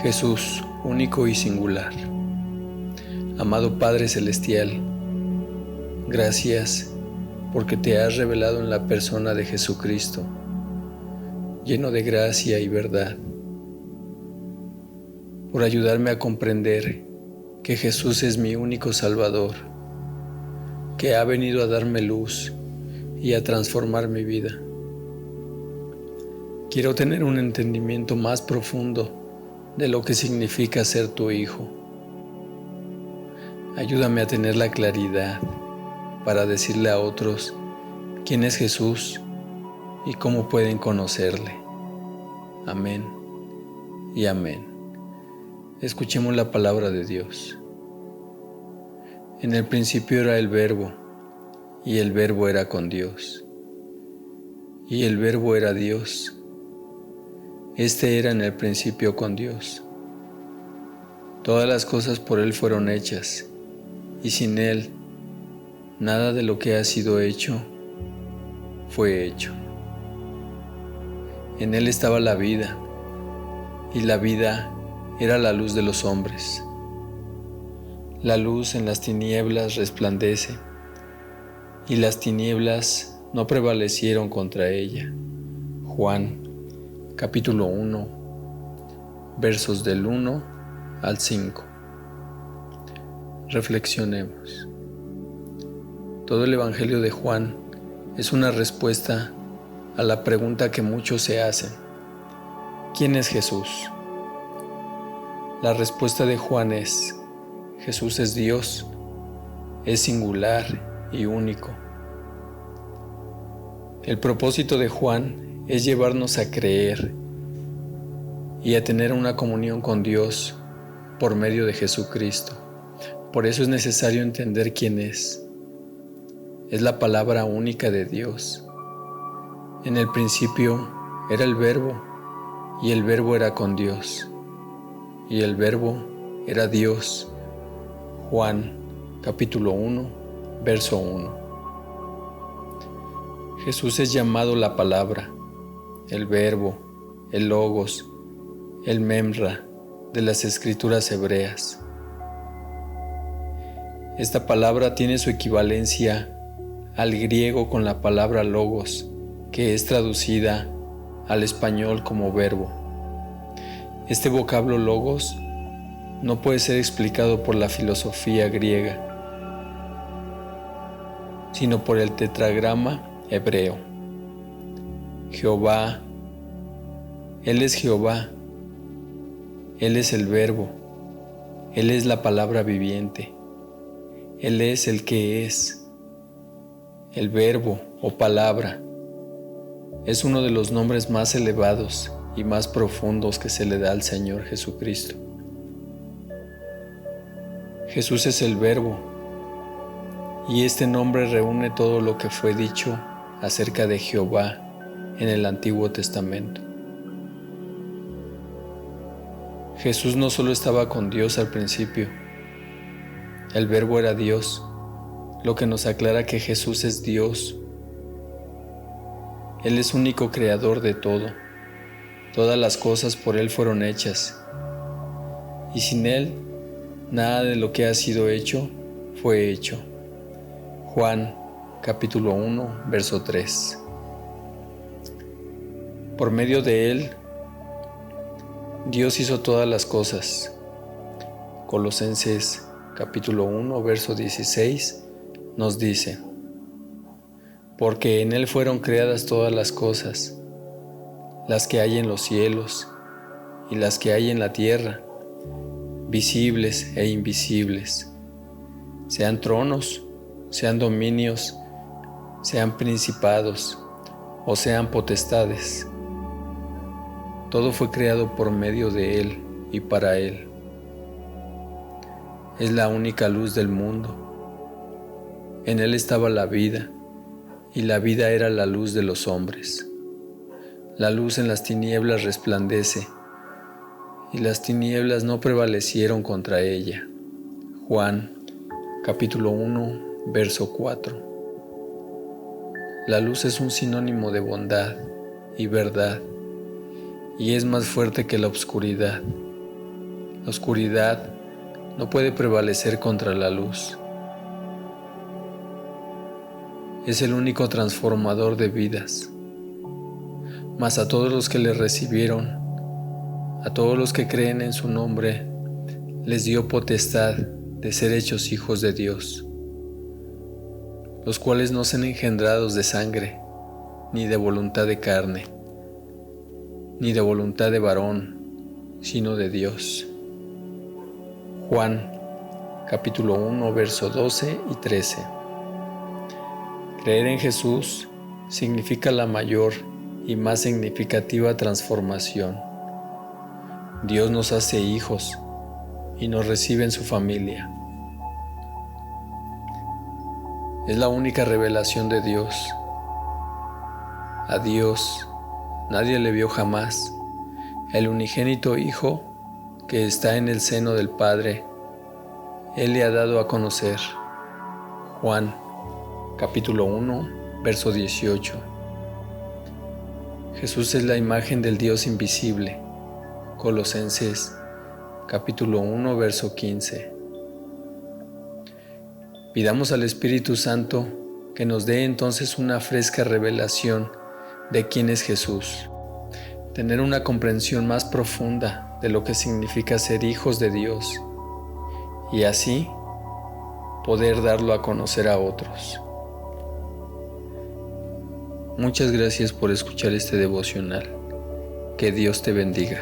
Jesús, único y singular. Amado Padre Celestial, gracias porque te has revelado en la persona de Jesucristo, lleno de gracia y verdad, por ayudarme a comprender que Jesús es mi único Salvador, que ha venido a darme luz y a transformar mi vida. Quiero tener un entendimiento más profundo de lo que significa ser tu hijo. Ayúdame a tener la claridad para decirle a otros quién es Jesús y cómo pueden conocerle. Amén y amén. Escuchemos la palabra de Dios. En el principio era el Verbo, y el Verbo era con Dios, y el Verbo era Dios. Este era en el principio con Dios. Todas las cosas por Él fueron hechas, y sin Él, nada de lo que ha sido hecho fue hecho. En Él estaba la vida, y la vida era la luz de los hombres. La luz en las tinieblas resplandece, y las tinieblas no prevalecieron contra ella. Juan capítulo 1, versos del 1 al 5. Reflexionemos. Todo el Evangelio de Juan es una respuesta a la pregunta que muchos se hacen: ¿quién es Jesús? La respuesta de Juan es: Jesús es Dios, es singular y único. El propósito de Juan es llevarnos a creer y a tener una comunión con Dios por medio de Jesucristo. Por eso es necesario entender quién es. Es la palabra única de Dios. En el principio era el Verbo, y el Verbo era con Dios, y el Verbo era Dios. Juan capítulo 1, verso 1. Jesús es llamado la palabra, el Verbo, el Logos, el Memra de las Escrituras hebreas. Esta palabra tiene su equivalencia al griego con la palabra Logos, que es traducida al español como verbo. Este vocablo Logos no puede ser explicado por la filosofía griega, sino por el tetragrama hebreo. Jehová, Él es Jehová, Él es el Verbo, Él es la palabra viviente, Él es el que es. El Verbo o palabra es uno de los nombres más elevados y más profundos que se le da al Señor Jesucristo. Jesús es el Verbo, y este nombre reúne todo lo que fue dicho acerca de Jehová en el Antiguo Testamento. Jesús no solo estaba con Dios al principio, el Verbo era Dios, lo que nos aclara que Jesús es Dios. Él es único creador de todo. Todas las cosas por Él fueron hechas, y sin Él, nada de lo que ha sido hecho fue hecho. Juan capítulo 1, verso 3. Por medio de Él, Dios hizo todas las cosas. Colosenses capítulo 1, verso 16 nos dice: porque en Él fueron creadas todas las cosas, las que hay en los cielos y las que hay en la tierra, visibles e invisibles, sean tronos, sean dominios, sean principados o sean potestades. Todo fue creado por medio de Él y para Él. Es la única luz del mundo. En Él estaba la vida, y la vida era la luz de los hombres. La luz en las tinieblas resplandece, y las tinieblas no prevalecieron contra ella. Juan capítulo 1, verso 4. La luz es un sinónimo de bondad y verdad, y es más fuerte que la oscuridad. La oscuridad no puede prevalecer contra la luz. Es el único transformador de vidas. Mas a todos los que le recibieron, a todos los que creen en su nombre, les dio potestad de ser hechos hijos de Dios, los cuales no son engendrados de sangre, ni de voluntad de carne, ni de voluntad de varón, sino de Dios. Juan, capítulo 1, verso 12 y 13. Creer en Jesús significa la mayor y más significativa transformación. Dios nos hace hijos y nos recibe en su familia. Es la única revelación de Dios. A Dios nadie le vio jamás. El unigénito Hijo que está en el seno del Padre, Él le ha dado a conocer. Juan, capítulo 1, verso 18. Jesús es la imagen del Dios invisible. Colosenses, capítulo 1, verso 15. Pidamos al Espíritu Santo que nos dé entonces una fresca revelación de quién es Jesús, tener una comprensión más profunda de lo que significa ser hijos de Dios y así poder darlo a conocer a otros. Muchas gracias por escuchar este devocional. Que Dios te bendiga.